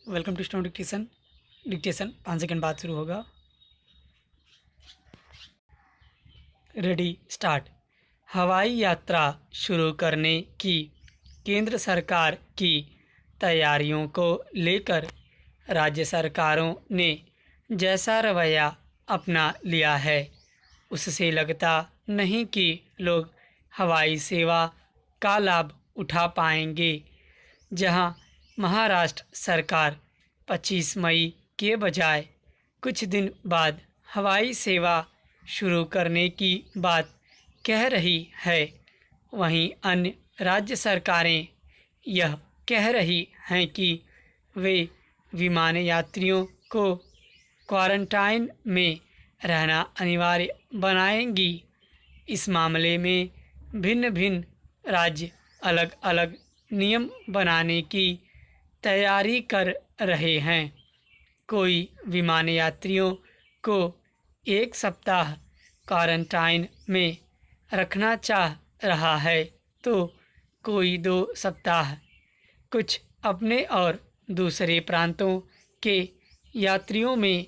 Welcome to stone dictation. Dictation 5 second बाद शुरू होगा। Ready start. हवाई यात्रा शुरू करने की केंद्र सरकार की तैयारियों को लेकर राज्य सरकारों ने जैसा रवैया अपना लिया है, उससे लगता नहीं कि लोग हवाई सेवा का लाभ उठा पाएंगे। जहां महाराष्ट्र सरकार 25 मई के बजाय कुछ दिन बाद हवाई सेवा शुरू करने की बात कह रही है, वहीं अन्य राज्य सरकारें यह कह रही हैं कि वे विमान यात्रियों को क्वारंटाइन में रहना अनिवार्य बनाएंगी। इस मामले में भिन्न भिन्न राज्य अलग अलग नियम बनाने की तैयारी कर रहे हैं। कोई विमान यात्रियों को 1 सप्ताह क्वारंटाइन में रखना चाह रहा है, तो कोई 2 सप्ताह। कुछ अपने और दूसरे प्रांतों के यात्रियों में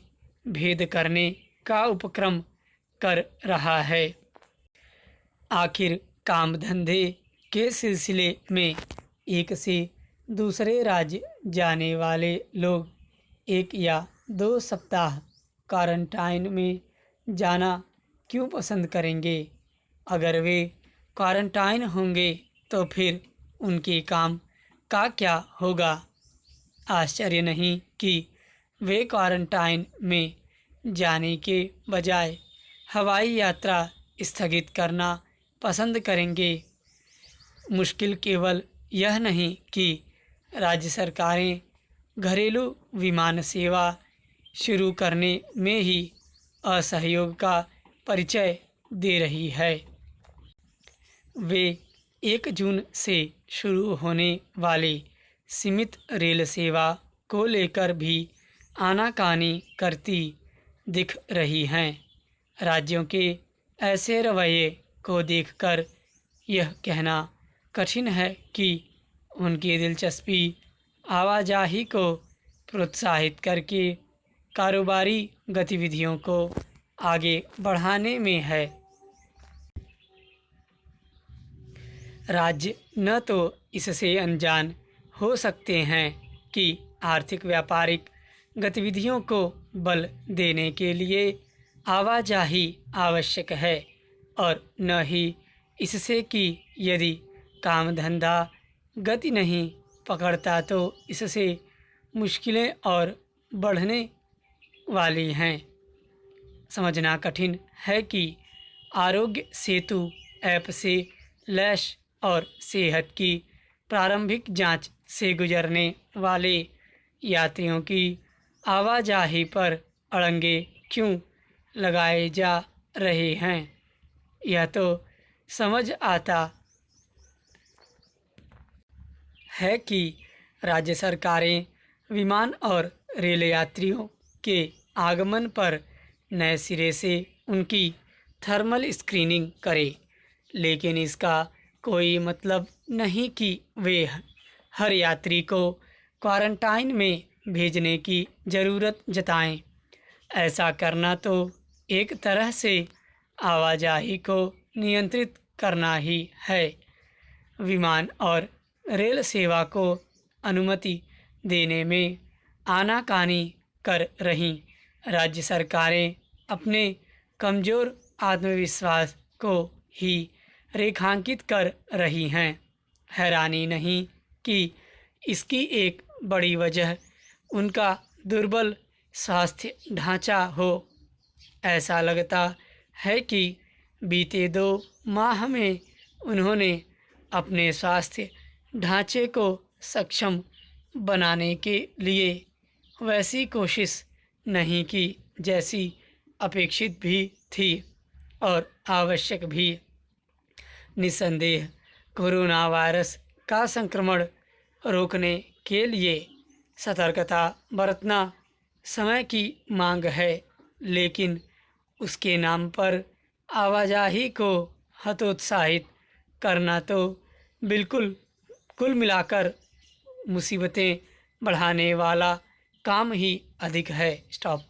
भेद करने का उपक्रम कर रहा है। आखिर काम धंधे के सिलसिले में एक से दूसरे राज्य जाने वाले लोग 1 या 2 सप्ताह क्वारंटाइन में जाना क्यों पसंद करेंगे? अगर वे क्वारंटाइन होंगे तो फिर उनके काम का क्या होगा? आश्चर्य नहीं कि वे क्वारंटाइन में जाने के बजाय हवाई यात्रा स्थगित करना पसंद करेंगे। मुश्किल केवल यह नहीं कि राज्य सरकारें घरेलू विमान सेवा शुरू करने में ही असहयोग का परिचय दे रही है। वे 1 जून से शुरू होने वाली सीमित रेल सेवा को लेकर भी आनाकानी करती दिख रही हैं। राज्यों के ऐसे रवैये को देखकर यह कहना कठिन है कि उनकी दिलचस्पी आवाजाही को प्रोत्साहित करके कारोबारी गतिविधियों को आगे बढ़ाने में है। राज्य न तो इससे अनजान हो सकते हैं कि आर्थिक व्यापारिक गतिविधियों को बल देने के लिए आवाजाही आवश्यक है, और न ही इससे कि यदि काम धंधा गति नहीं पकड़ता तो इससे मुश्किलें और बढ़ने वाली हैं। समझना कठिन है कि आरोग्य सेतु ऐप से लैस और सेहत की प्रारंभिक जांच से गुजरने वाले यात्रियों की आवाजाही पर अड़ंगे क्यों लगाए जा रहे हैं। यह तो समझ आता है कि राज्य सरकारें विमान और रेल यात्रियों के आगमन पर नए सिरे से उनकी थर्मल स्क्रीनिंग करें, लेकिन इसका कोई मतलब नहीं कि वे हर यात्री को क्वारंटाइन में भेजने की ज़रूरत जताएं। ऐसा करना तो एक तरह से आवाजाही को नियंत्रित करना ही है। विमान और रेल सेवा को अनुमति देने में आनाकानी कर रही राज्य सरकारें अपने कमज़ोर आत्मविश्वास को ही रेखांकित कर रही हैं। हैरानी नहीं कि इसकी एक बड़ी वजह उनका दुर्बल स्वास्थ्य ढांचा हो। ऐसा लगता है कि बीते 2 माह में उन्होंने अपने स्वास्थ्य ढांचे को सक्षम बनाने के लिए वैसी कोशिश नहीं की जैसी अपेक्षित भी थी और आवश्यक भी। निस्संदेह कोरोना वायरस का संक्रमण रोकने के लिए सतर्कता बरतना समय की मांग है, लेकिन उसके नाम पर आवाजाही को हतोत्साहित करना तो बिल्कुल कुल मिलाकर मुसीबतें बढ़ाने वाला काम ही अधिक है। स्टॉप।